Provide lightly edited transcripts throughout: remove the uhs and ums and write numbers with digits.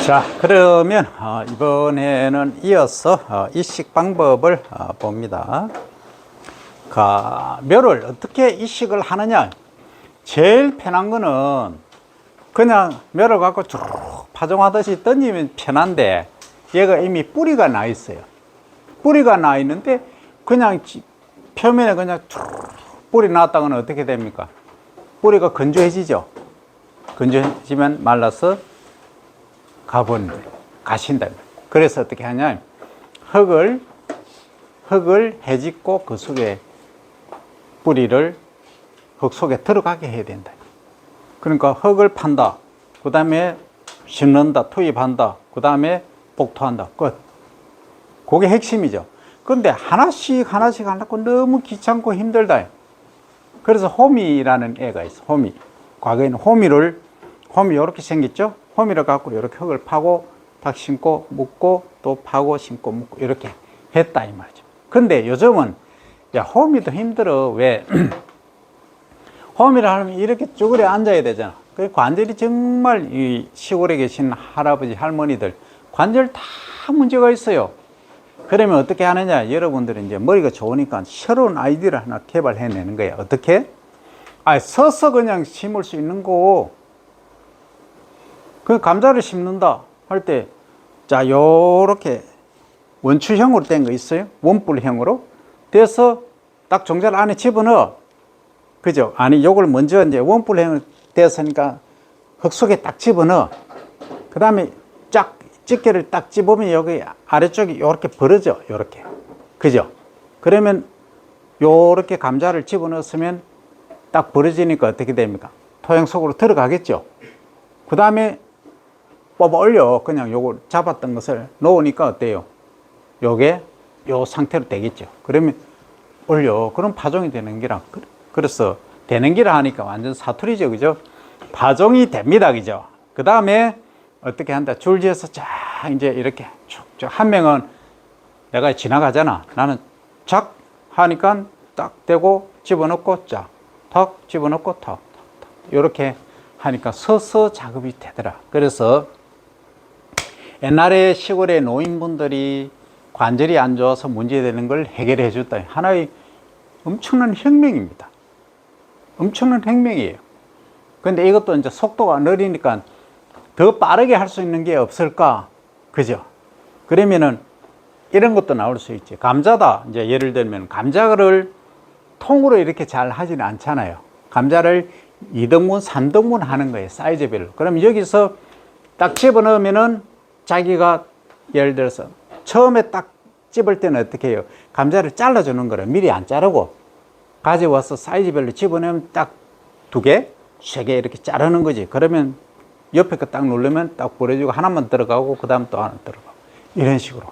자, 그러면 이번에는 이어서 이식 방법을 봅니다. 멸을 어떻게 이식을 하느냐. 제일 편한 거는 그냥 멸을 갖고 쭉 파종하듯이 던지면 편한데, 얘가 이미 뿌리가 나 있어요. 뿌리가 나 있는데 그냥 표면에 그냥 쭉 뿌리 나왔다가는 어떻게 됩니까? 뿌리가 건조해지죠. 건조해지면 말라서 가신다. 그래서 어떻게 하냐, 흙을 헤집고 그 속에 뿌리를 흙 속에 들어가게 해야 된다. 그러니까 흙을 판다, 그 다음에 심는다, 투입한다, 그 다음에 복토한다. 끝. 그게 핵심이죠. 그런데 하나씩 하려고 너무 귀찮고 힘들다. 그래서 호미라는 애가 있어. 호미. 과거에는 호미 이렇게 생겼죠. 호미를 갖고 이렇게 흙을 파고 딱 심고 묻고 또 파고 심고 묻고 이렇게 했다 이 말이죠. 근데 요즘은 야, 호미도 힘들어. 왜? 호미를 하려면 이렇게 쭈그려 앉아야 되잖아. 그 관절이 정말 이 시골에 계신 할아버지 할머니들 관절 다 문제가 있어요. 그러면 어떻게 하느냐, 여러분들은 이제 머리가 좋으니까 새로운 아이디어를 하나 개발해내는 거예요. 어떻게? 서서 그냥 심을 수 있는 거. 그 감자를 심는다 할 때, 자, 요렇게 원추형으로 된 거 있어요? 원뿔형으로 돼서 딱 종자를 안에 집어넣어. 그죠? 아니, 요걸 먼저 이제 원뿔형으로 됐으니까 흙 속에 딱 집어넣어. 그 다음에 쫙 집게를 딱 집으면 여기 아래쪽이 요렇게 벌어져. 요렇게. 그죠? 그러면 요렇게 감자를 집어넣었으면 딱 벌어지니까 어떻게 됩니까? 토양 속으로 들어가겠죠? 그 다음에 뽑아 올려. 그냥 요걸 잡았던 것을 놓으니까 어때요? 요게 요 상태로 되겠죠. 그러면 올려. 그럼 파종이 되는 기라. 그래서 되는 기라 하니까 완전 사투리죠. 그죠? 파종이 됩니다. 그죠? 그 다음에 어떻게 한다? 줄지어서 쫙 이제 이렇게 쭉쭉. 한 명은 내가 지나가잖아. 나는 착 하니까 딱 대고 집어넣고 쫙. 턱 집어넣고 턱. 이렇게 하니까 서서 작업이 되더라. 그래서 옛날에 시골의 노인분들이 관절이 안 좋아서 문제되는 걸 해결해 줬다. 하나의 엄청난 혁명입니다. 엄청난 혁명이에요. 근데 이것도 이제 속도가 느리니까 더 빠르게 할 수 있는 게 없을까? 그죠? 그러면은 이런 것도 나올 수 있지. 감자다. 이제 예를 들면 감자를 통으로 이렇게 잘 하지는 않잖아요. 감자를 2등분, 3등분 하는 거예요. 사이즈별로. 그럼 여기서 딱 집어넣으면은 자기가 예를 들어서 처음에 딱 집을 때는 어떻게 해요? 감자를 잘라주는 거를 미리 안 자르고 가져와서 사이즈별로 집어넣으면 딱 2개, 3개 이렇게 자르는 거지. 그러면 옆에 거 딱 누르면 딱 버려지고 하나만 들어가고 그 다음 또 하나 들어가고 이런 식으로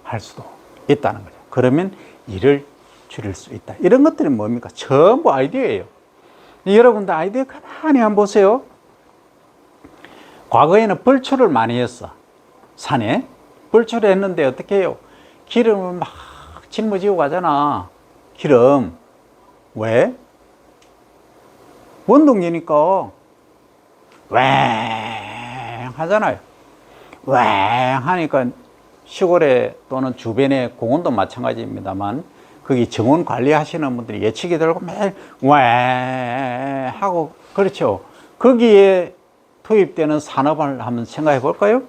할 수도 있다는 거죠. 그러면 일을 줄일 수 있다. 이런 것들이 뭡니까? 전부 아이디어예요. 여러분들 아이디어 가만히 한번 보세요. 과거에는 벌초를 많이 했어. 산에 벌초를 했는데 어떻게 해요? 기름을 막 짊어지고 가잖아. 기름. 왜? 원동기니까 왱 하잖아요. 왱 하니까 시골에 또는 주변의 공원도 마찬가지입니다만 거기 정원 관리하시는 분들이 예측이 들고 매일 왱 하고 그렇죠. 거기에 투입되는 산업을 한번 생각해 볼까요?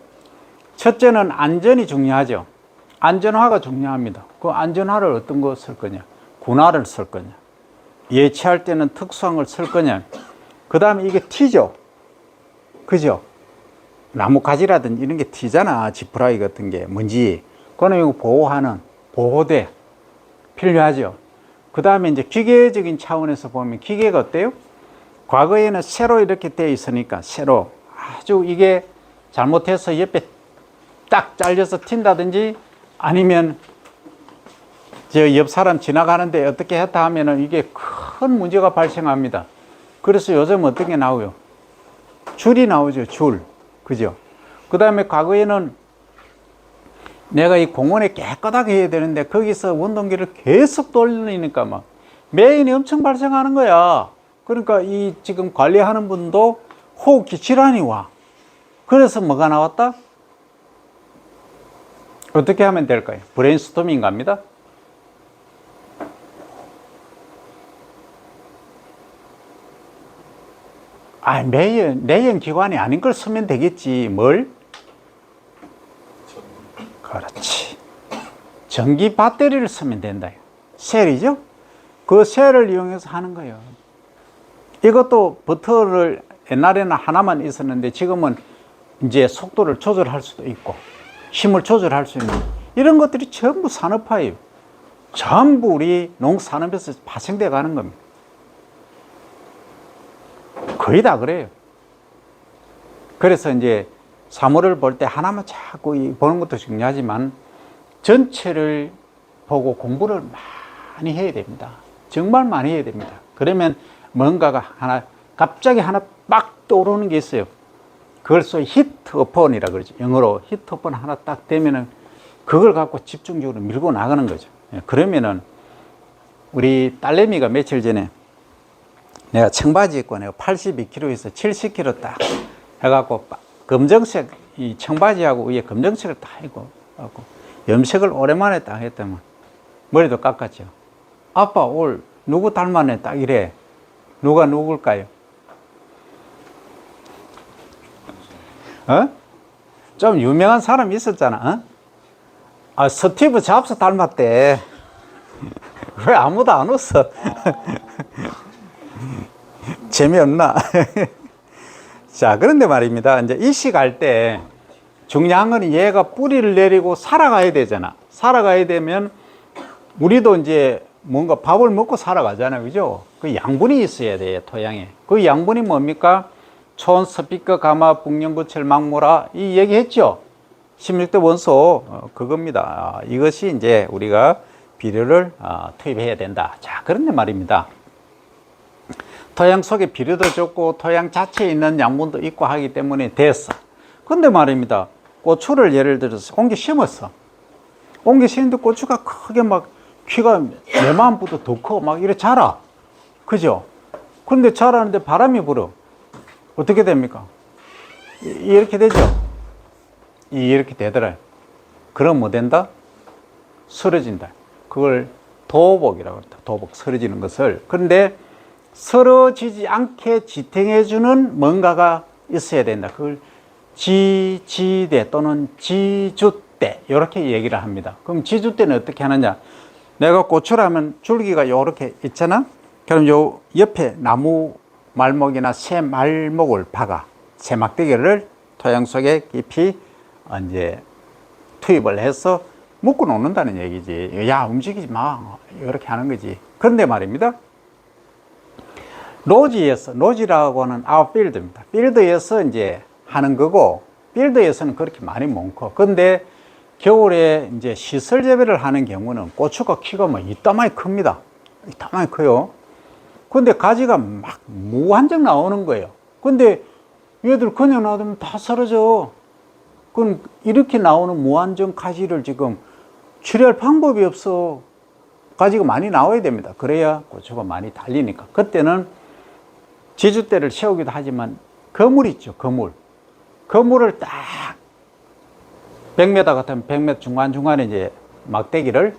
첫째는 안전이 중요하죠. 안전화가 중요합니다. 그 안전화를 어떤 거 쓸 거냐? 군화를 쓸 거냐? 예치할 때는 특수한 걸 쓸 거냐? 그 다음에 이게 튀죠. 그죠? 나무 가지라든지 이런 게 튀잖아. 지푸라기 같은 게 먼지. 그거는 이거 보호하는 보호대 필요하죠. 그 다음에 이제 기계적인 차원에서 보면 기계가 어때요? 과거에는 세로 이렇게 되어 있으니까 세로 아주 이게 잘못해서 옆에 딱 잘려서 튄다든지 아니면 저 옆 사람 지나가는데 어떻게 했다 하면은 이게 큰 문제가 발생합니다. 그래서 요즘 어떤 게 나오요? 줄이 나오죠. 줄. 그죠? 그 다음에 과거에는 내가 이 공원에 깨끗하게 해야 되는데 거기서 원동기를 계속 돌리니까 막 매연이 엄청 발생하는 거야. 그러니까 이 지금 관리하는 분도 호흡기 질환이 와. 그래서 뭐가 나왔다? 어떻게 하면 될까요? 브레인스토밍 갑니다. 내연 기관이 아닌 걸 쓰면 되겠지. 뭘? 그렇지. 전기 배터리를 쓰면 된다. 셀이죠? 그 셀을 이용해서 하는 거예요. 이것도 버터를 옛날에는 하나만 있었는데 지금은 이제 속도를 조절할 수도 있고 힘을 조절할 수 있는 이런 것들이 전부 산업화예요. 전부 우리 농산업에서 파생돼 가는 겁니다. 거의 다 그래요. 그래서 이제 사물을 볼 때 하나만 자꾸 보는 것도 중요하지만 전체를 보고 공부를 많이 해야 됩니다. 정말 많이 해야 됩니다. 그러면 뭔가가 하나 갑자기 하나 빡 떠오르는 게 있어요. 그걸 소위 히트 어폰이라 그러죠. 영어로 히트 어폰 하나 딱 되면은 그걸 갖고 집중적으로 밀고 나가는 거죠. 그러면은 우리 딸내미가 며칠 전에 내가 청바지 입고 내가 82kg에서 70kg 딱 해갖고 검정색 이 청바지하고 위에 검정색을 딱 입고 염색을 오랜만에 딱 했더만 머리도 깎았죠. 아빠 올 누구 닮았네 딱 이래. 누가 누굴까요? 좀 유명한 사람이 있었잖아. 스티브 잡스 닮았대. 왜 아무도 안 웃어? 재미없나? 자, 그런데 말입니다. 이제 이식할 때 중요한 건 얘가 뿌리를 내리고 살아가야 되잖아. 살아가야 되면 우리도 이제 뭔가 밥을 먹고 살아가잖아요. 그죠? 그 양분이 있어야 돼요, 토양에. 그 양분이 뭡니까? 촌, 스피커, 가마, 북연구철, 망모라, 이 얘기했죠? 16대 원소, 그겁니다. 이것이 이제 우리가 비료를 투입해야 된다. 자, 그런데 말입니다. 토양 속에 비료도 좋고 토양 자체에 있는 양분도 있고 하기 때문에 됐어. 근데 말입니다. 고추를 예를 들어서 옮겨 심었어. 옮겨 심는데 고추가 크게 막 키가 내 마음보다 더 커. 막 이래 자라. 그죠? 근데 자라는데 바람이 불어. 어떻게 됩니까? 이렇게 되죠? 이렇게 되더라. 그럼 뭐 된다? 쓰러진다. 그걸 도복이라고 합니다. 도복, 쓰러지는 것을. 그런데 쓰러지지 않게 지탱해주는 뭔가가 있어야 된다. 그걸 지지대 또는 지주대 이렇게 얘기를 합니다. 그럼 지주대는 어떻게 하느냐? 내가 고추라면 줄기가 이렇게 있잖아. 그럼 요 옆에 나무 말목이나 새 말목을 박아 새 막대기를 토양 속에 깊이 이제 투입을 해서 묶어 놓는다는 얘기지. 야, 움직이지 마. 이렇게 하는 거지. 그런데 말입니다. 노지라고 하는 아웃필드입니다. 필드에서 이제 하는 거고, 필드에서는 그렇게 많이 못 커. 근데 겨울에 이제 시설 재배를 하는 경우는 고추가 키가 뭐 이따만히 큽니다. 이따만히 커요. 근데 가지가 막 무한정 나오는 거예요. 근데 얘들 그냥 놔두면 다 사라져. 그럼 이렇게 나오는 무한정 가지를 지금 처리할 방법이 없어. 가지가 많이 나와야 됩니다. 그래야 고추가 많이 달리니까. 그때는 지주대를 세우기도 하지만 거물 있죠, 거물. 거물을 딱 100m 같으면 100m 중간중간에 이제 막대기를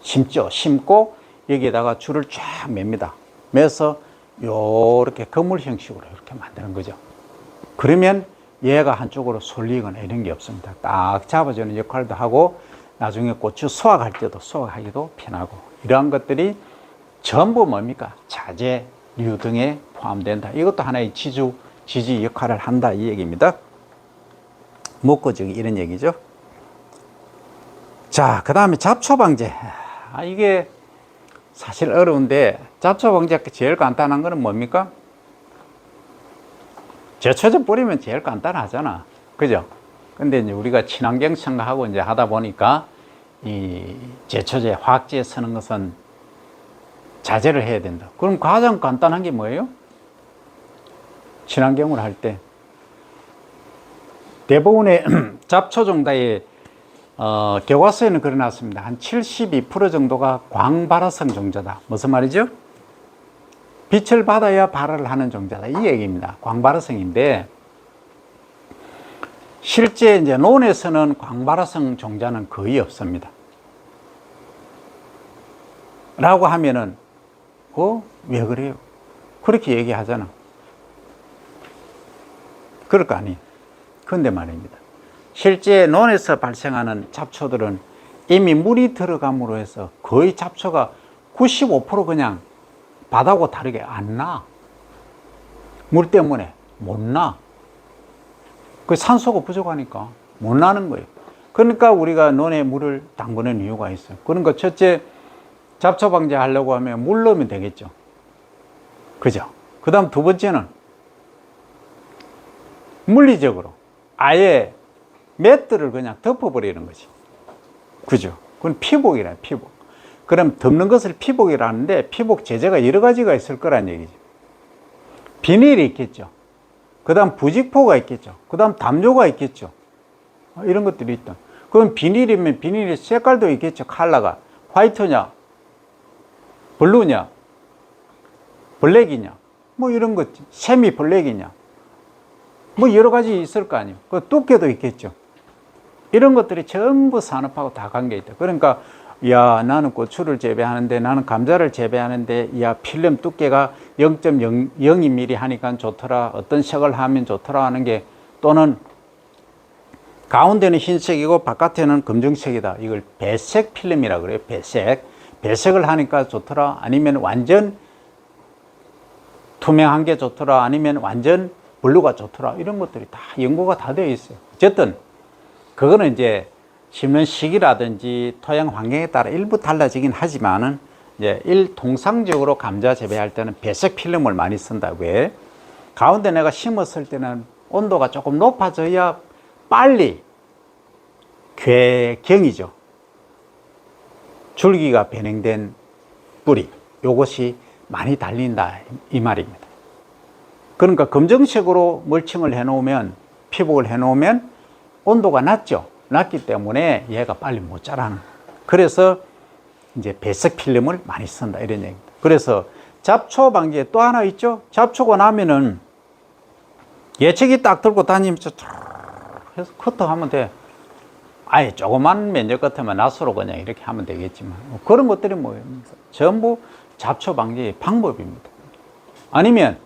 심죠. 심고 여기에다가 줄을 쫙 맵니다. 매서 요렇게 거물 형식으로 이렇게 만드는 거죠. 그러면 얘가 한쪽으로 쏠리거나 이런 게 없습니다. 딱 잡아주는 역할도 하고 나중에 고추 수확할 때도 수확하기도 편하고 이러한 것들이 전부 뭡니까? 자재류 등에 포함된다. 이것도 하나의 지지 역할을 한다 이 얘기입니다. 묶어주기 이런 얘기죠. 자, 그 다음에 잡초방제. 이게 사실 어려운데 잡초방제 제일 간단한 거는 뭡니까? 제초제 뿌리면 제일 간단하잖아. 그죠? 근데 이제 우리가 친환경 첨가하고 이제 하다 보니까 이 제초제, 화학제 쓰는 것은 자제를 해야 된다. 그럼 가장 간단한 게 뭐예요? 친환경으로 할 때 대부분의 잡초 종자의 교과서에는 그려놨습니다. 한 72% 정도가 광발화성 종자다. 무슨 말이죠? 빛을 받아야 발화를 하는 종자다. 이 얘기입니다. 광발화성인데 실제 이제 논에서는 광발화성 종자는 거의 없습니다. 라고 하면은, 왜 그래요? 그렇게 얘기하잖아. 그럴 거 아니에요. 그런데 말입니다. 실제 논에서 발생하는 잡초들은 이미 물이 들어감으로 해서 거의 잡초가 95% 그냥 바다하고 다르게 안 나. 물 때문에 못 나. 그 산소가 부족하니까 못 나는 거예요. 그러니까 우리가 논에 물을 담그는 이유가 있어요. 그러니까 첫째, 잡초 방지하려고 하면 물 넣으면 되겠죠. 그죠? 그 다음 두 번째는 물리적으로 아예 맷들을 그냥 덮어버리는 거지. 그죠? 그건 피복이라, 피복. 그럼 덮는 것을 피복이라는데 피복 재재가 여러 가지가 있을 거란 얘기죠. 비닐이 있겠죠. 그 다음 부직포가 있겠죠. 그 다음 담요가 있겠죠. 이런 것들이 있다. 그럼 비닐이면 비닐의 색깔도 있겠죠. 컬러가 화이트냐, 블루냐, 블랙이냐, 뭐 이런 것, 세미 블랙이냐, 뭐 여러 가지 있을 거 아니에요. 그 두께도 있겠죠. 이런 것들이 전부 산업하고 다 관계 있다. 그러니까 야, 나는 고추를 재배하는데, 나는 감자를 재배하는데, 야, 필름 두께가 0.02mm 하니까 좋더라. 어떤 색을 하면 좋더라 하는 게, 또는 가운데는 흰색이고 바깥에는 검정색이다. 이걸 배색 필름이라 그래요. 배색. 배색을 하니까 좋더라. 아니면 완전 투명한 게 좋더라. 아니면 완전 블루가 좋더라. 이런 것들이 다 연구가 다 되어 있어요. 어쨌든 그거는 이제 심는 시기라든지 토양 환경에 따라 일부 달라지긴 하지만은 이제 통상적으로 감자 재배할 때는 배색 필름을 많이 쓴다. 왜? 가운데 내가 심었을 때는 온도가 조금 높아져야 빨리 궤경이죠. 줄기가 변형된 뿌리, 요것이 많이 달린다 이 말입니다. 그러니까 검정색으로 멀칭을 해 놓으면, 피복을 해 놓으면 온도가 낮죠. 낮기 때문에 얘가 빨리 못 자라는 거예요. 그래서 이제 배색 필름을 많이 쓴다 이런 얘기입니다. 그래서 잡초 방지에 또 하나 있죠. 잡초가 나면은 예측이 딱 들고 다니면서 해서 커터하면 돼. 아예 조그만 면적 같으면 낫으로 그냥 이렇게 하면 되겠지만, 그런 것들이 뭐예요? 전부 잡초 방지 방법입니다. 아니면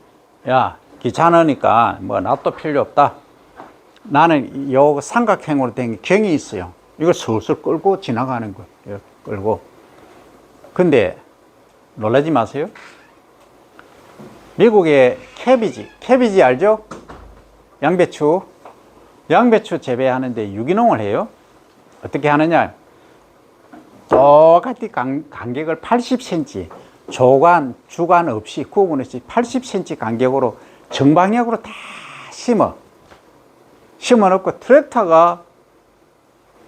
야, 귀찮으니까 뭐 낫도 필요 없다. 나는 요 삼각형으로 된 경이 있어요. 이걸 슬슬 끌고 지나가는 거예요. 이렇게 끌고. 근데 놀라지 마세요. 미국의 캐비지 알죠? 양배추 재배하는데 유기농을 해요. 어떻게 하느냐? 똑같이 간격을 80cm, 주간 없이 구분 없이 80cm 간격으로 정방향으로 다 심어놓고 트랙터가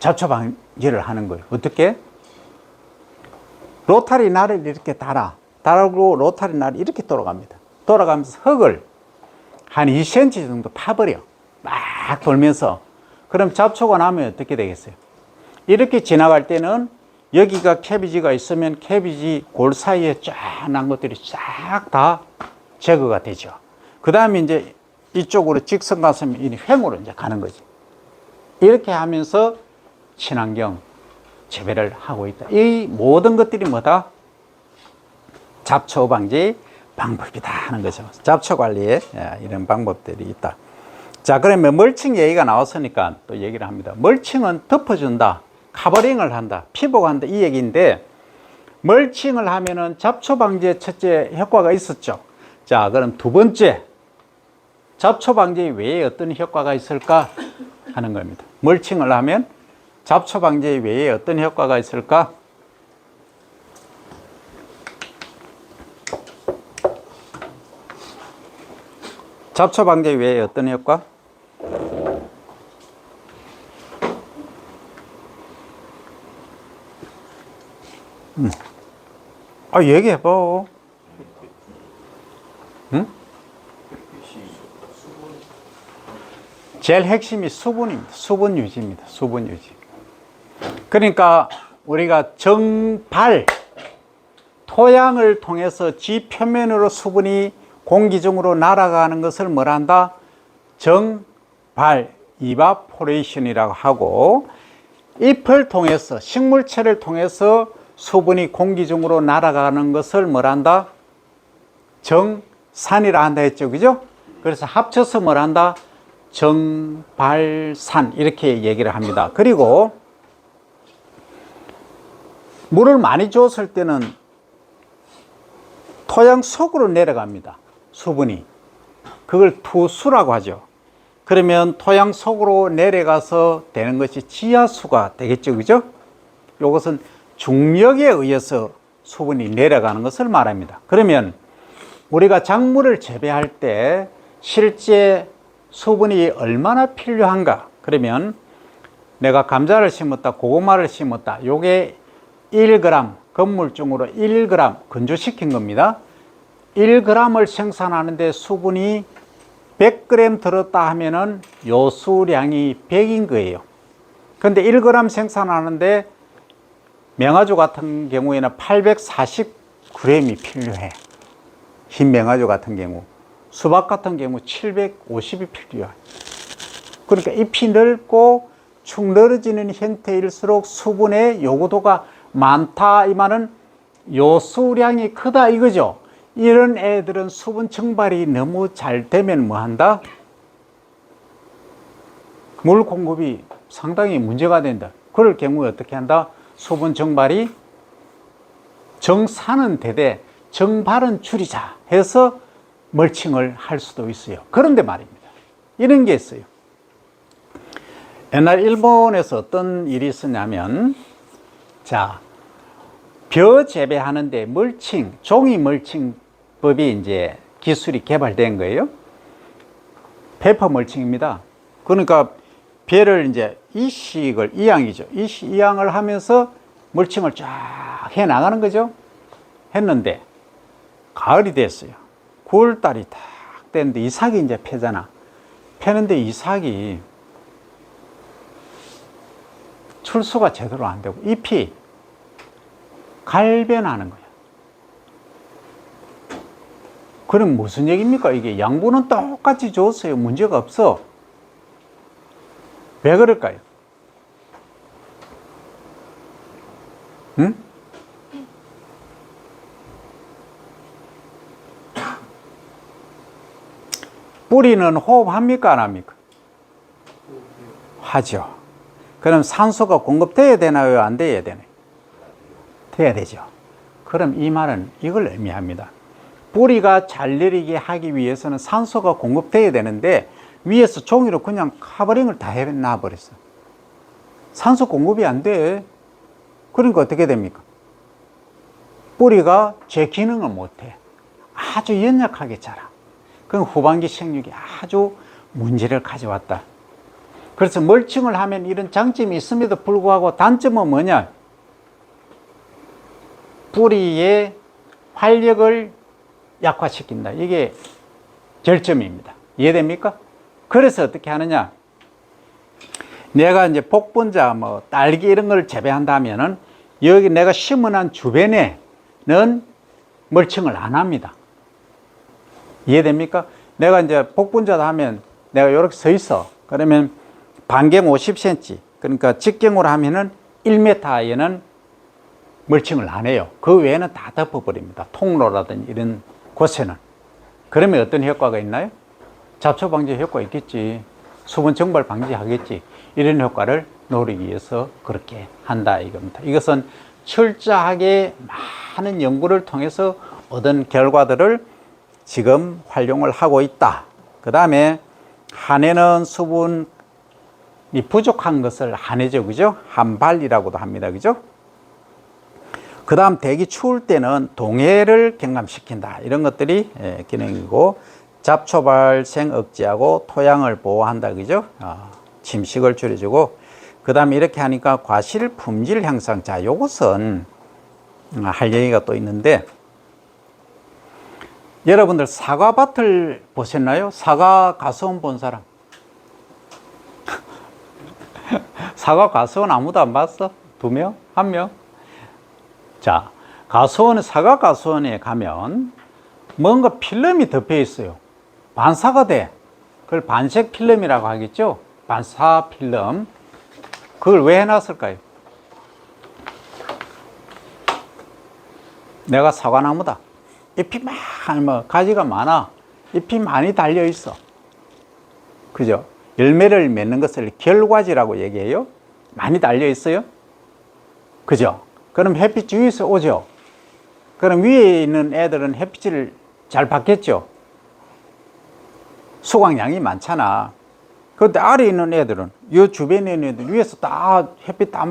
잡초 방지를 하는 거예요. 어떻게? 로타리 날을 이렇게 달고 로타리 날이 이렇게 돌아갑니다. 돌아가면서 흙을 한 2cm 정도 파버려. 막 돌면서. 그럼 잡초가 나면 어떻게 되겠어요? 이렇게 지나갈 때는 여기가 캐비지가 있으면 캐비지 골 사이에 쫙 난 것들이 싹 다 제거가 되죠. 그 다음에 이제 이쪽으로 직선 갔으면 이 횡으로 이제 가는 거지. 이렇게 하면서 친환경 재배를 하고 있다. 이 모든 것들이 뭐다? 잡초 방지 방법이다 하는 거죠. 잡초 관리에 이런 방법들이 있다. 자, 그러면 멀칭 얘기가 나왔으니까 또 얘기를 합니다. 멀칭은 덮어준다, 카버링을 한다, 피복한다 이 얘기인데, 멀칭을 하면은 잡초 방지에 첫째 효과가 있었죠. 자, 그럼 두 번째, 잡초 방지 외에 어떤 효과가 있을까 하는 겁니다. 멀칭을 하면 잡초 방지 외에 어떤 효과가 있을까? 잡초 방지 외에 어떤 효과? 얘기해봐. 응? 제일 핵심이 수분입니다. 수분 유지입니다. 수분 유지. 그러니까 우리가 정발, 토양을 통해서 지 표면으로 수분이 공기 중으로 날아가는 것을 뭐라 한다? 정발, 이바포레이션이라고 하고, 잎을 통해서, 식물체를 통해서 수분이 공기 중으로 날아가는 것을 뭐란다? 정산이라 한다 했죠. 그죠? 그래서 합쳐서 뭐란다? 정발산 이렇게 얘기를 합니다. 그리고 물을 많이 줬을 때는 토양 속으로 내려갑니다. 수분이. 그걸 투수라고 하죠. 그러면 토양 속으로 내려가서 되는 것이 지하수가 되겠죠. 그죠? 이것은 중력에 의해서 수분이 내려가는 것을 말합니다. 그러면 우리가 작물을 재배할 때 실제 수분이 얼마나 필요한가? 그러면 내가 감자를 심었다, 고구마를 심었다. 요게 1g, 건물중으로 1g 건조시킨 겁니다. 1g을 생산하는데 수분이 100g 들었다 하면은 요 수량이 100인 거예요. 근데 1g 생산하는데 명아주 같은 경우에는 840g이 필요해. 흰 명아주 같은 경우. 수박 같은 경우 750이 필요해. 그러니까 잎이 넓고 축 늘어지는 형태일수록 수분의 요구도가 많다. 이 말은 요 수량이 크다 이거죠. 이런 애들은 수분 증발이 너무 잘 되면 뭐 한다? 물 공급이 상당히 문제가 된다. 그럴 경우에 어떻게 한다? 수분 증발이 정산은 되되 정발은 줄이자 해서 멀칭을 할 수도 있어요. 그런데 말입니다. 이런 게 있어요. 옛날 일본에서 어떤 일이 있었냐면, 자, 벼 재배하는데 멀칭, 종이 멀칭법이 이제 기술이 개발된 거예요. 페퍼 멀칭입니다. 그러니까 벼를 이제 이식을, 이양이죠. 이양을 하면서 멀칭을 쫙 해 나가는 거죠. 했는데, 가을이 됐어요. 9월달이 딱 됐는데 이삭이 이제 펴잖아. 펴는데 이삭이 출수가 제대로 안 되고 잎이 갈변하는 거야. 그럼 무슨 얘기입니까? 이게 양분은 똑같이 줬어요. 문제가 없어. 왜 그럴까요? 응? 뿌리는 호흡합니까? 안 합니까? 하죠. 그럼 산소가 공급돼야 되나요? 안 돼야 되나요? 돼야 되죠. 그럼 이 말은 이걸 의미합니다. 뿌리가 잘 내리게 하기 위해서는 산소가 공급돼야 되는데 위에서 종이로 그냥 카버링을 다 해놔버렸어. 산소 공급이 안 돼. 그러니까 어떻게 됩니까? 뿌리가 제 기능을 못해. 아주 연약하게 자라. 그럼 후반기 생육이 아주 문제를 가져왔다. 그래서 멀칭을 하면 이런 장점이 있음에도 불구하고 단점은 뭐냐? 뿌리의 활력을 약화시킨다. 이게 결점입니다. 이해됩니까? 그래서 어떻게 하느냐? 내가 이제 복분자, 뭐 딸기 이런 걸 재배한다면은 여기 내가 심어놓은 주변에는 멀칭을 안 합니다. 이해됩니까? 내가 이제 복분자다 하면 내가 이렇게 서 있어. 그러면 반경 50cm, 그러니까 직경으로 하면은 1m에는 멀칭을 안 해요. 그 외에는 다 덮어버립니다. 통로라든지 이런 곳에는. 그러면 어떤 효과가 있나요? 잡초 방지 효과가 있겠지. 수분 증발 방지하겠지. 이런 효과를 노리기 위해서 그렇게 한다 이겁니다. 이것은 철저하게 많은 연구를 통해서 얻은 결과들을 지금 활용을 하고 있다. 그 다음에 한해는 수분이 부족한 것을 한해죠. 그죠? 한발이라고도 합니다. 그죠? 그 다음 대기 추울 때는 동해를 경감시킨다. 이런 것들이 기능이고, 잡초 발생 억제하고 토양을 보호한다. 그죠? 침식을 줄여주고, 그 다음에 이렇게 하니까 과실 품질 향상. 자, 요것은 할 얘기가 또 있는데, 여러분들 사과밭을 보셨나요? 사과 가수원 본 사람? 사과 가수원 아무도 안 봤어? 2명? 1명? 자, 가수원, 사과 가수원에 가면 뭔가 필름이 덮여 있어요. 반사가 돼. 그걸 반색 필름이라고 하겠죠? 반사 필름. 그걸 왜 해놨을까요? 내가 사과나무다. 잎이 뭐 가지가 많아. 잎이 많이 달려 있어. 그죠? 열매를 맺는 것을 결과지라고 얘기해요. 많이 달려 있어요. 그죠? 그럼 햇빛 위에서 오죠. 그럼 위에 있는 애들은 햇빛을 잘 받겠죠. 수광량이 많잖아. 그런데 아래에 있는 애들은, 이 주변에 있는 애들 위에서 다 햇빛 다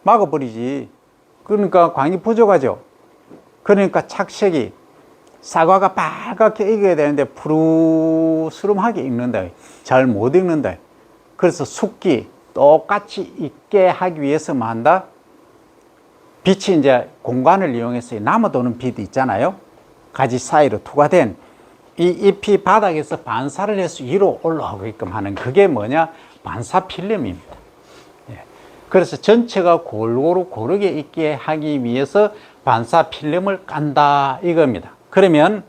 막아버리지. 그러니까 광이 부족하죠. 그러니까 착색이, 사과가 빨갛게 익어야 되는데 푸르스름하게 익는다. 잘 못 익는다. 그래서 숙기 똑같이 익게 하기 위해서만 한다. 빛이 이제 공간을 이용해서 남아도는 빛이 있잖아요. 가지 사이로 투과된 이 잎이 바닥에서 반사를 해서 위로 올라오게끔 하는 그게 뭐냐? 반사 필름입니다. 예. 그래서 전체가 골고루 고르게 있게 하기 위해서 반사 필름을 깐다 이겁니다. 그러면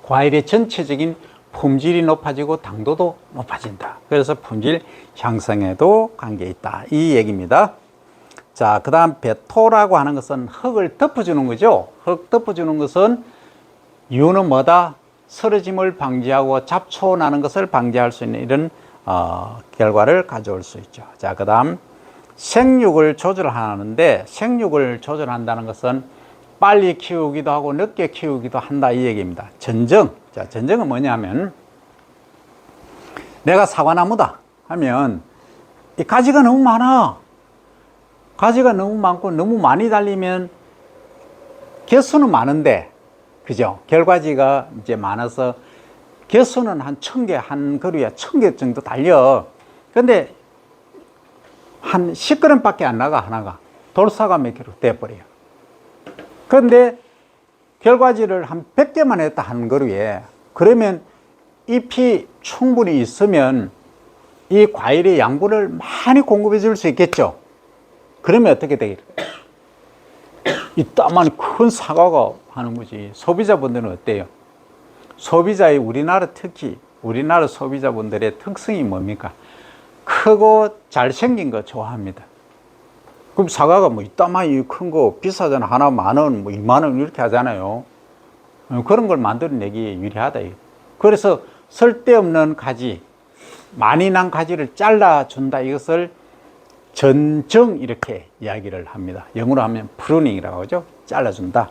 과일의 전체적인 품질이 높아지고 당도도 높아진다. 그래서 품질 향상에도 관계 있다 이 얘기입니다. 자, 그 다음 배토라고 하는 것은 흙을 덮어주는 거죠. 흙 덮어주는 것은 이유는 뭐다? 쓰러짐을 방지하고 잡초 나는 것을 방지할 수 있는 이런 결과를 가져올 수 있죠. 자, 그 다음 생육을 조절하는데, 생육을 조절한다는 것은 빨리 키우기도 하고 늦게 키우기도 한다 이 얘기입니다. 전정. 자, 전정은 뭐냐면, 내가 사과나무다 하면 이 가지가 너무 많아. 가지가 너무 많고 너무 많이 달리면 개수는 많은데, 그죠? 결과지가 이제 많아서 개수는 한 1000개, 한 그루에 1000개 정도 달려. 근데 한 10g밖에 안 나가, 하나가. 돌사가 몇 개로 돼버려요. 그런데 결과지를 한 100개만 했다, 한 그루에. 그러면 잎이 충분히 있으면 이 과일의 양분을 많이 공급해 줄 수 있겠죠. 그러면 어떻게 되겠어요? 이따만 큰 사과가 하는 거지. 소비자분들은 어때요? 소비자의 우리나라, 특히 우리나라 소비자분들의 특성이 뭡니까? 크고 잘생긴 거 좋아합니다. 그럼 사과가 뭐 이따만 큰 거 비싸잖아. 하나 10,000원, 뭐 20,000원 이렇게 하잖아요. 그런 걸 만들어내기에 유리하다. 그래서 쓸데없는 가지, 많이 난 가지를 잘라준다. 이것을 전정 이렇게 이야기를 합니다. 영어로 하면 프루닝이라고 하죠. 잘라준다.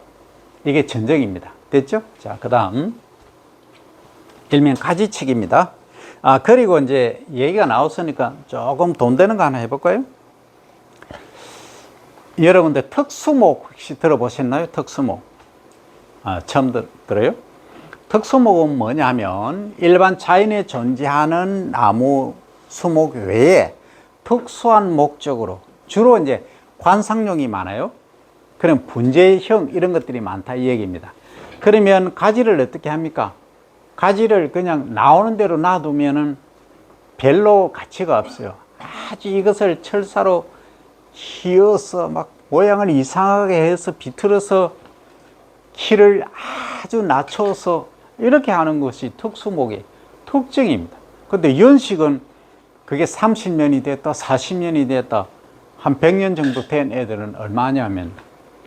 이게 전정입니다. 됐죠? 자, 그 다음 일명 가지치기입니다. 그리고 이제 얘기가 나왔으니까 조금 돈 되는 거 하나 해볼까요? 여러분들 특수목 혹시 들어보셨나요? 특수목. 처음 들어요? 특수목은 뭐냐면 일반 자연에 존재하는 나무, 수목 외에 특수한 목적으로, 주로 이제 관상용이 많아요. 그럼 분재형 이런 것들이 많다 이 얘기입니다. 그러면 가지를 어떻게 합니까? 가지를 그냥 나오는 대로 놔두면은 별로 가치가 없어요. 아주 이것을 철사로 휘어서 막 모양을 이상하게 해서 비틀어서 키를 아주 낮춰서 이렇게 하는 것이 특수목의 특징입니다. 근데 연식은 그게 30년이 됐다, 40년이 됐다, 한 100년 정도 된 애들은 얼마냐면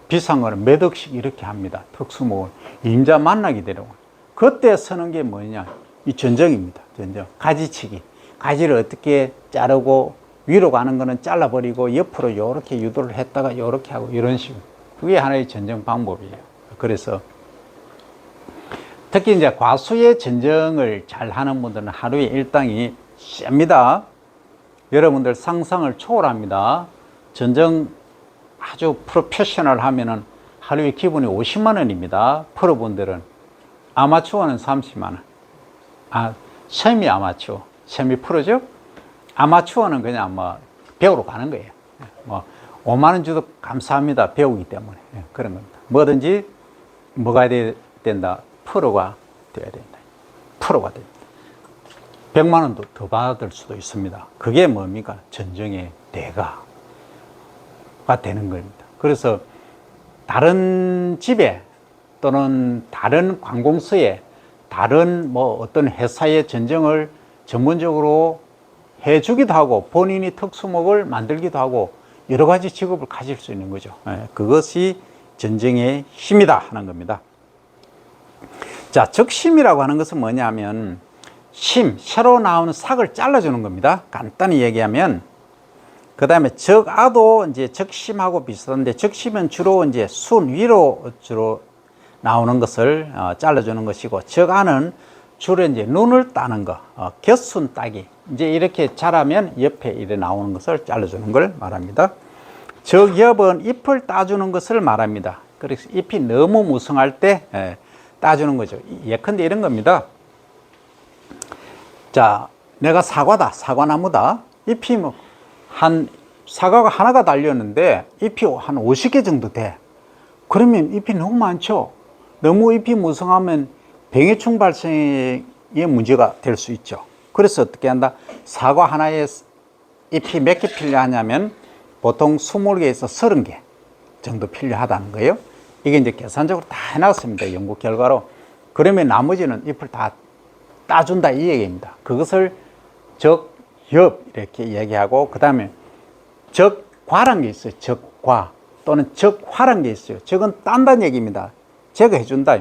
비싼 거는 몇 억씩 이렇게 합니다. 특수목은 임자 만나게 되려고. 그때 쓰는 게 뭐냐? 이 전정입니다. 전정. 가지치기. 가지를 어떻게 자르고 위로 가는 거는 잘라버리고 옆으로 이렇게 유도를 했다가 이렇게 하고 이런 식으로. 그게 하나의 전정 방법이에요. 그래서 특히 이제 과수의 전정을 잘 하는 분들은 하루에 일당이 셉니다. 여러분들 상상을 초월합니다. 전정 아주 프로페셔널 하면은 하루에 기본이 50만 원입니다. 프로분들은. 아마추어는 30만 원. 세미 아마추어. 세미 프로죠? 아마추어는 그냥 뭐 배우러 가는 거예요. 뭐 5만 원 주도 감사합니다. 배우기 때문에. 그런 겁니다. 뭐든지 뭐가 된다. 프로가 돼야 된다. 프로가 됩니다. 100만 원도 더 받을 수도 있습니다. 그게 뭡니까? 전정의 대가가 되는 겁니다. 그래서 다른 집에 또는 다른 관공서에 다른 뭐 어떤 회사의 전정을 전문적으로 해주기도 하고 본인이 특수목을 만들기도 하고 여러 가지 직업을 가질 수 있는 거죠. 그것이 전쟁의 힘이다 하는 겁니다. 자, 적심이라고 하는 것은 뭐냐면 새로 나오는 삭을 잘라주는 겁니다. 간단히 얘기하면. 그 다음에 적아도 이제 적심하고 비슷한데, 적심은 주로 이제 순 위로 주로 나오는 것을 잘라주는 것이고, 적아는 주로 이제 눈을 따는 거, 곁순 따기. 이제 이렇게 자라면 옆에 이래 나오는 것을 잘라주는 걸 말합니다. 적엽은 잎을 따주는 것을 말합니다. 그래서 잎이 너무 무성할 때 따주는 거죠. 예컨대 이런 겁니다. 자, 내가 사과다, 사과나무다. 잎이 사과가 하나가 달렸는데 잎이 한 50개 정도 돼. 그러면 잎이 너무 많죠. 너무 잎이 무성하면 병해충 발생의 문제가 될 수 있죠. 그래서 어떻게 한다? 사과 하나에 잎이 몇 개 필요하냐면 보통 20개에서 30개 정도 필요하다는 거예요. 이게 이제 계산적으로 다 해놨습니다. 연구 결과로. 그러면 나머지는 잎을 다 따준다 이 얘기입니다. 그것을 적엽 이렇게 얘기하고, 그 다음에 적과란 게 있어요. 적과 또는 적화란 게 있어요. 적은 딴다는 얘기입니다. 제거해준다.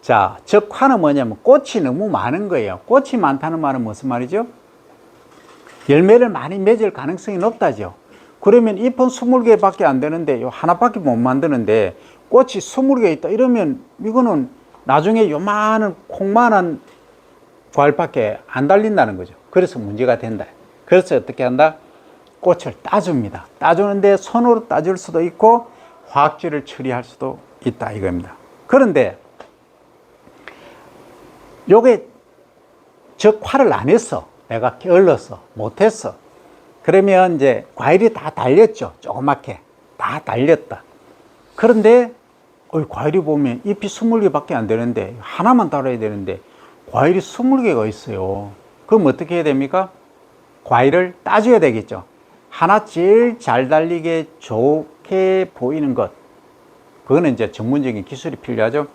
자, 적화는 뭐냐면 꽃이 너무 많은 거예요. 꽃이 많다는 말은 무슨 말이죠? 열매를 많이 맺을 가능성이 높다죠. 그러면 잎은 20개밖에 안 되는데 하나밖에 못 만드는데 꽃이 20개 있다 이러면 이거는 나중에 요만한 콩만한 과일밖에 안 달린다는 거죠. 그래서 문제가 된다. 그래서 어떻게 한다? 꽃을 따줍니다. 따주는데 손으로 따줄 수도 있고 화학질을 처리할 수도 있다 이겁니다. 그런데 요게 적화를 안 했어. 내가 게을렀어. 못했어. 그러면 이제 과일이 다 달렸죠. 조그맣게. 다 달렸다. 그런데 과일이 보면 잎이 20개밖에 안 되는데 하나만 달아야 되는데 과일이 20개가 있어요. 그럼 어떻게 해야 됩니까? 과일을 따줘야 되겠죠. 하나 제일 잘 달리게 좋게 보이는 것. 그거는 이제 전문적인 기술이 필요하죠.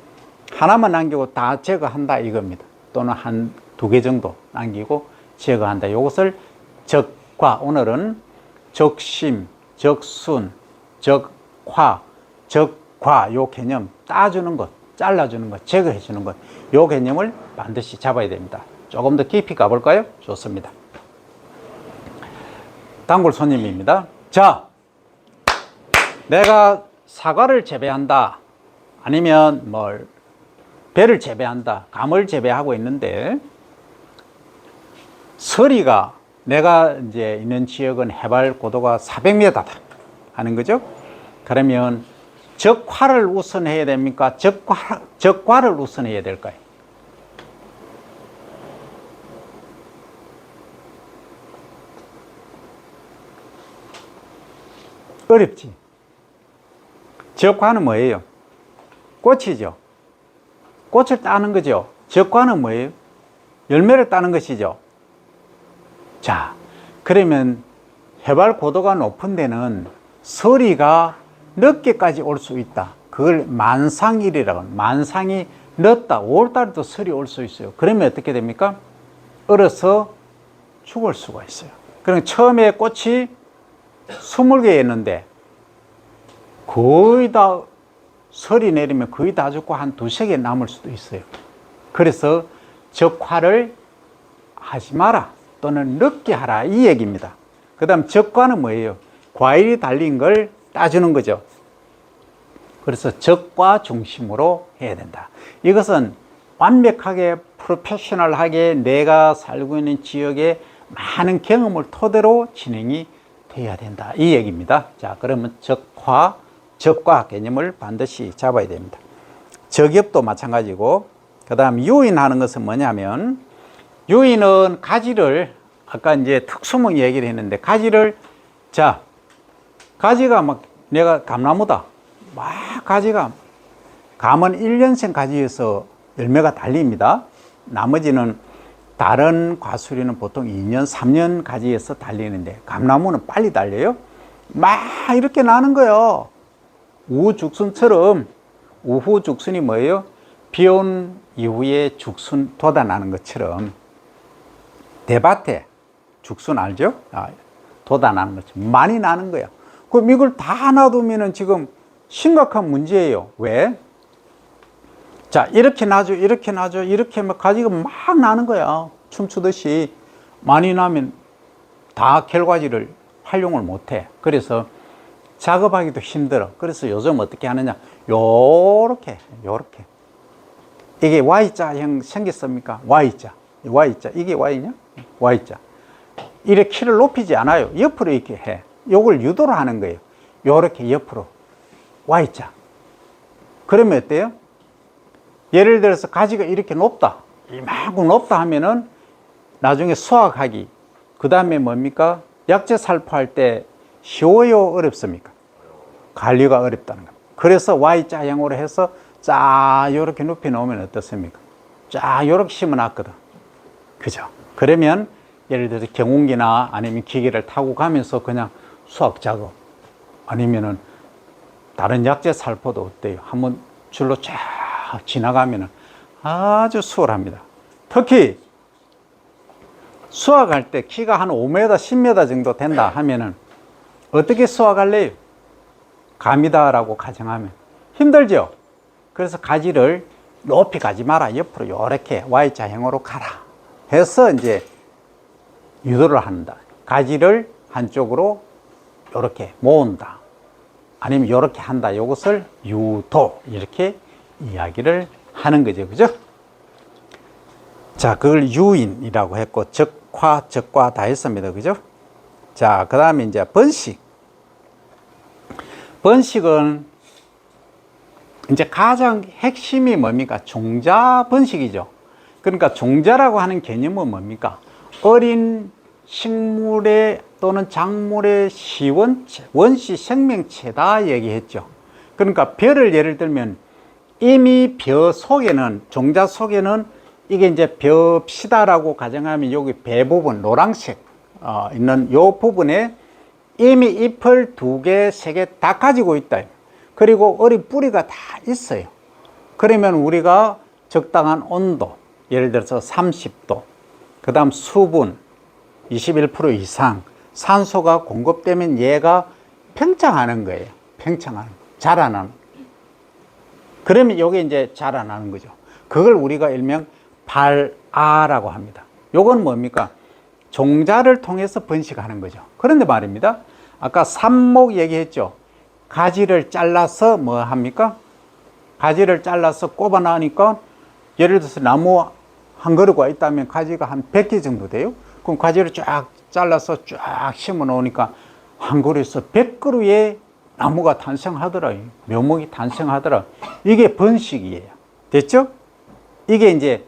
하나만 남기고 다 제거한다 이겁니다. 또는 한 2개 정도 남기고 제거한다. 이것을 적과, 오늘은 적심, 적순, 적화, 적과 요 개념 따주는 것, 잘라주는 것, 제거해 주는 것, 요 개념을 반드시 잡아야 됩니다. 조금 더 깊이 가볼까요? 좋습니다. 단골 손님입니다. 자, 내가 사과를 재배한다, 아니면 배를 재배한다, 감을 재배하고 있는데 서리가 내가 이제 있는 지역은 해발 고도가 400m다 하는 거죠. 그러면 적화를 우선해야 됩니까? 적과를 우선해야 될까요? 어렵지. 적과는 뭐예요? 꽃이죠. 꽃을 따는 거죠. 적과는 뭐예요? 열매를 따는 것이죠. 자, 그러면 해발 고도가 높은 데는 서리가 늦게까지 올 수 있다. 그걸 만상일이라고 합니다. 만상이 늦다. 5월달에도 설이 올 수 있어요. 그러면 어떻게 됩니까? 얼어서 죽을 수가 있어요. 그럼 처음에 꽃이 20개였는데 거의 다 설이 내리면 거의 다 죽고 한 2-3개 남을 수도 있어요. 그래서 적화를 하지 마라 또는 늦게 하라 이 얘기입니다. 그 다음 적과는 뭐예요? 과일이 달린 걸 따주는 거죠. 그래서 적과 중심으로 해야 된다. 이것은 완벽하게 프로페셔널하게 내가 살고 있는 지역의 많은 경험을 토대로 진행이 돼야 된다 이 얘기입니다. 자, 그러면 적과 개념을 반드시 잡아야 됩니다. 적엽도 마찬가지고, 그 다음 유인하는 것은 뭐냐면, 유인은 가지를, 아까 이제 특수목 얘기를 했는데, 가지를, 자, 가지가 막, 내가 감나무다. 막 가지가, 감은 1년생 가지에서 열매가 달립니다. 나머지는 다른 과수리는 보통 2년, 3년 가지에서 달리는데, 감나무는 빨리 달려요. 막 이렇게 나는 거예요. 우죽순처럼, 우후죽순이 뭐예요? 비 온 이후에 죽순 돋아나는 것처럼 대밭에 죽순 알죠? 돋아나는 거죠. 많이 나는 거야. 그럼 이걸 다 놔두면은 지금 심각한 문제예요. 왜? 자, 이렇게 놔줘, 이렇게 놔줘, 이렇게 막 가지가 막 나는 거야. 춤추듯이. 많이 나면 다 결과지를 활용을 못 해. 그래서 작업하기도 힘들어. 그래서 요즘 어떻게 하느냐. 요렇게. 이게 Y자형 생겼습니까? Y자. 이게 Y냐? Y자. 이렇게 키를 높이지 않아요. 옆으로 이렇게 해. 요걸 유도를 하는 거예요. 요렇게 옆으로. Y자. 그러면 어때요? 예를 들어서 가지가 이렇게 높다. 이만큼 높다 하면은 나중에 수확하기. 그 다음에 뭡니까? 약재 살포할 때 쉬워요? 어렵습니까? 관리가 어렵다는 겁니다. 그래서 Y자형으로 해서 쫙 요렇게 높이 놓으면 어떻습니까? 쫙 요렇게 심어 놨거든. 그죠? 그러면 예를 들어서 경운기나 아니면 기계를 타고 가면서 그냥 수확 작업 아니면은 다른 약재 살포도 어때요? 한번 줄로 쫙 지나가면은 아주 수월합니다. 특히 수확할 때 키가 한 5m, 10m 정도 된다 하면은 어떻게 수확할래요? 감이다라고 가정하면 힘들죠? 그래서 가지를 높이 가지 마라. 옆으로 이렇게 Y자형으로 가라. 해서 이제 유도를 한다. 가지를 한쪽으로 이렇게 모은다. 아니면 이렇게 한다. 이것을 유도. 이렇게 이야기를 하는 거죠. 그죠? 자, 그걸 유인이라고 했고, 적과 다 했습니다. 그죠? 자, 그 다음에 이제 번식. 번식은 이제 가장 핵심이 뭡니까? 종자 번식이죠. 그러니까 종자라고 하는 개념은 뭡니까? 어린 식물의 또는 작물의 시원체, 원시 생명체다 얘기했죠. 그러니까 벼를 예를 들면 이미 벼 속에는, 종자 속에는 이게 이제 벼피다라고 가정하면 여기 배 부분, 노란색 있는 요 부분에 이미 잎을 2개, 3개 다 가지고 있다. 그리고 어린 뿌리가 다 있어요. 그러면 우리가 적당한 온도, 예를 들어서 30도, 그 다음 수분 21% 이상, 산소가 공급되면 얘가 팽창하는 거예요. 팽창하는, 자라나는. 그러면 이게 이제 자라나는 거죠. 그걸 우리가 일명 발아라고 합니다. 요건 뭡니까? 종자를 통해서 번식하는 거죠. 그런데 말입니다. 아까 삽목 얘기했죠. 가지를 잘라서 뭐 합니까? 가지를 잘라서 꼽아 나니까 예를 들어서 나무 한 그루가 있다면 가지가 한 100개 정도 돼요. 그럼 가지를 쫙 잘라서 쫙 심어 놓으니까 한 그루에서 100그루의 나무가 탄생하더라. 묘목이 탄생하더라. 이게 번식이에요. 됐죠? 이게 이제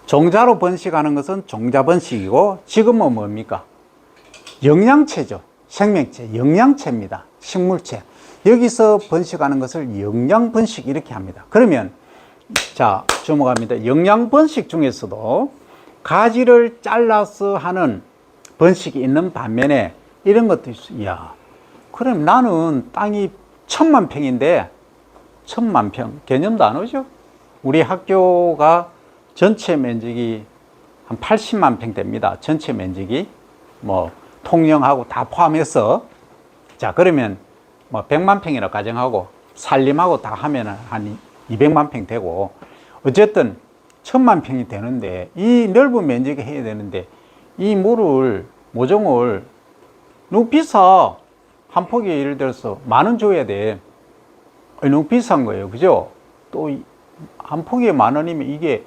종자로 번식하는 것은 종자 번식이고, 지금은 뭡니까? 영양체죠. 생명체, 영양체입니다. 식물체. 여기서 번식하는 것을 영양 번식 이렇게 합니다. 그러면 자, 넘어갑니다. 영양 번식 중에서도 가지를 잘라서 하는 번식이 있는 반면에 이런 것도 있어요. 이야, 그럼 나는 땅이 1000만 평인데 1000만 평 개념도 안 오죠? 우리 학교가 전체 면적이 한 80만 평 됩니다. 전체 면적이 뭐 통영하고 다 포함해서. 자, 그러면 뭐 100만 평이라 가정하고 산림하고 다 하면은 한 200만 평 되고, 어쨌든 1000만 평이 되는데 이 넓은 면적이 해야 되는데 이 물을, 모종을 너무 비싸. 한 폭이 예를 들어서 10,000원 줘야 돼. 너무 비싼 거예요. 그죠? 또 한 폭이 10,000원이면 이게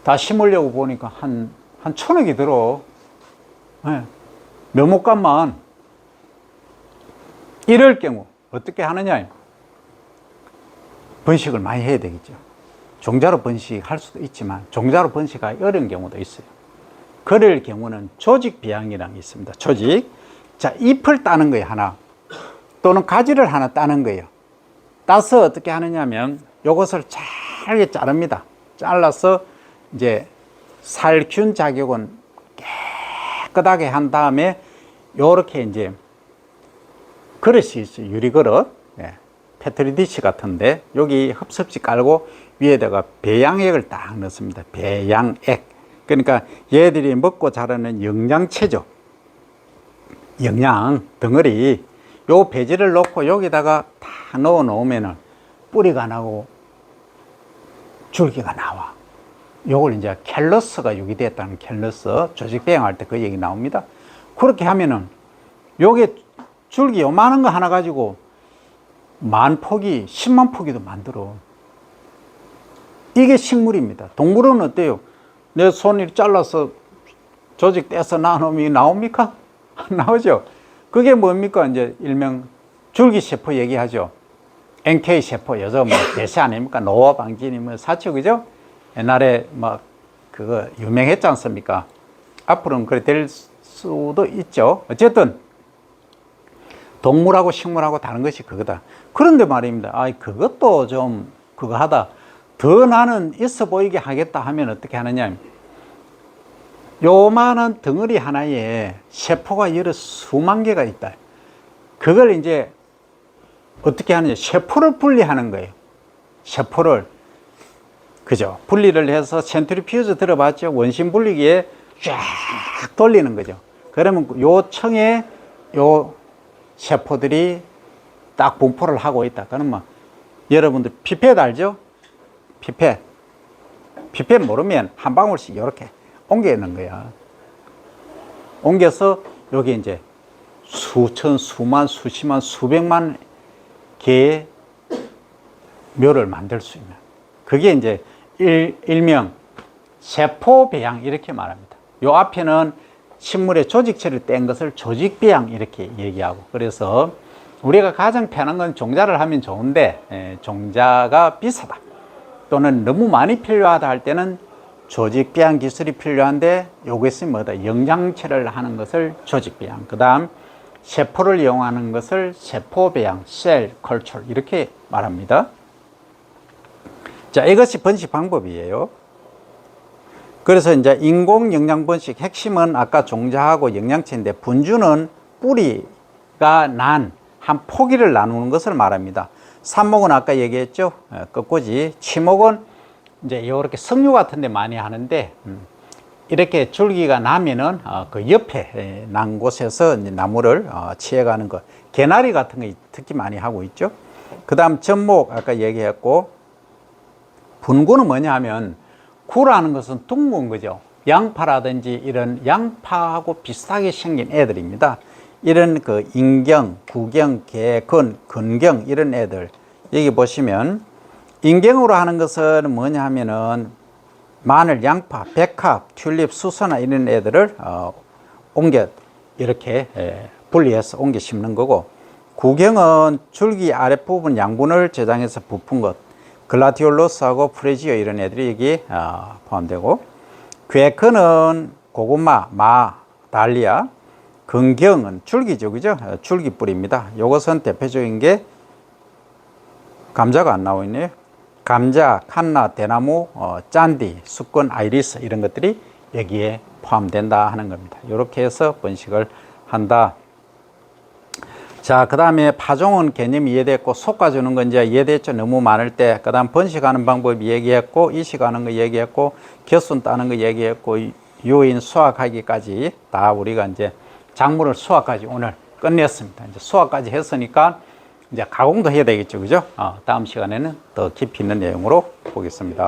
다 심으려고 보니까 한 1,000억이 들어. 네. 묘목값만. 이럴 경우 어떻게 하느냐? 번식을 많이 해야 되겠죠. 종자로 번식할 수도 있지만 종자로 번식하기 어려운 경우도 있어요. 그럴 경우는 조직 비양이라는 게 있습니다. 조직. 자, 잎을 따는 거예요, 하나. 또는 가지를 하나 따는 거예요. 따서 어떻게 하느냐면 요것을 잘게 자릅니다. 잘라서 이제 살균 작용은 깨끗하게 한 다음에 요렇게 이제 그릇이 있어요. 유리그릇. 네. 페트리 디시 같은데 여기 흡습지 깔고 위에다가 배양액을 딱 넣습니다. 배양액. 그러니까 얘들이 먹고 자라는 영양체죠. 영양 덩어리. 요 배지를 놓고 여기다가 다 넣어 놓으면은 뿌리가 나고 줄기가 나와. 요걸 이제 캘러스가 유기됐다는 캘러스, 조직 배양할 때 그 얘기 나옵니다. 그렇게 하면은 요게 줄기 요만한 거 하나 가지고 10,000포기, 100,000포기도 만들어. 이게 식물입니다. 동물은 어때요? 내 손을 잘라서 조직 떼서 나누면 나옵니까? 안 나오죠. 그게 뭡니까? 이제 일명 줄기세포 얘기하죠. NK세포, 요즘 뭐 대세 아닙니까? 노화 방지니 뭐 사초, 그죠? 옛날에 막 그거 유명했지 않습니까? 앞으로는 그래 될 수도 있죠. 어쨌든 동물하고 식물하고 다른 것이 그거다. 그런데 말입니다. 아, 그것도 좀 그거 하다. 더 나는 있어 보이게 하겠다 하면 어떻게 하느냐. 요만한 덩어리 하나에 세포가 여러 수만 개가 있다. 그걸 이제 어떻게 하느냐. 세포를 분리하는 거예요. 세포를. 그죠? 분리를 해서 센트리퓨즈 들어봤죠? 원심 분리기에 쫙 돌리는 거죠. 그러면 요 층에 요 세포들이 딱 분포를 하고 있다. 그러면 여러분들 피펫 알죠? 피펫. 피펫 모르면 한 방울씩 이렇게 옮기는 거야. 옮겨서 여기 이제 수천, 수만, 수십만, 수백만 개의 묘를 만들 수 있는. 그게 이제 일명 세포 배양 이렇게 말합니다. 요 앞에는 식물의 조직체를 뗀 것을 조직 배양 이렇게 얘기하고, 그래서 우리가 가장 편한 건 종자를 하면 좋은데 종자가 비싸다 또는 너무 많이 필요하다 할 때는 조직 배양 기술이 필요한데, 요것이 뭐다? 영양체를 하는 것을 조직 배양, 그 다음 세포를 이용하는 것을 세포 배양, 셀 컬처 이렇게 말합니다. 자, 이것이 번식 방법이에요. 그래서 이제 인공 영양 번식 핵심은 아까 종자하고 영양체인데, 분주는 뿌리가 난 한 포기를 나누는 것을 말합니다. 삽목은 아까 얘기했죠. 끝꽂이. 치목은 이제 이렇게 석류 같은 데 많이 하는데, 이렇게 줄기가 나면은 그 옆에 난 곳에서 이제 나무를 치해가는 것. 개나리 같은 거 특히 많이 하고 있죠. 그 다음 전목 아까 얘기했고, 분구는 뭐냐 하면, 구라는 것은 둥근 거죠. 양파라든지 이런 양파하고 비슷하게 생긴 애들입니다. 이런 그 인경, 구경, 개근, 근경 이런 애들. 여기 보시면 인경으로 하는 것은 뭐냐 하면은 마늘, 양파, 백합, 튤립, 수서나 이런 애들을 옮겨 이렇게 분리해서 옮겨 심는 거고, 구경은 줄기 아랫부분 양분을 저장해서 부푼 것. 글라디올로스하고 프레지오 이런 애들이 여기 포함되고, 괴크는 고구마, 마, 달리아, 근경은 줄기죠, 그죠? 줄기 뿌리입니다. 이것은 대표적인 게 감자가 안 나오고 있네요. 감자, 칸나, 대나무, 짠디, 수건, 아이리스 이런 것들이 여기에 포함된다 하는 겁니다. 이렇게 해서 번식을 한다. 자, 그 다음에 파종은 개념이 이해됐고, 솎아주는 건 이제 이해됐죠. 너무 많을 때. 그 다음 번식하는 방법 얘기했고, 이식하는 거 얘기했고, 겨순 따는 거 얘기했고, 유인 수확하기까지 다 우리가 이제 작물을 수확까지 오늘 끝냈습니다. 이제 수확까지 했으니까 이제 가공도 해야 되겠죠. 그죠? 다음 시간에는 더 깊이 있는 내용으로 보겠습니다.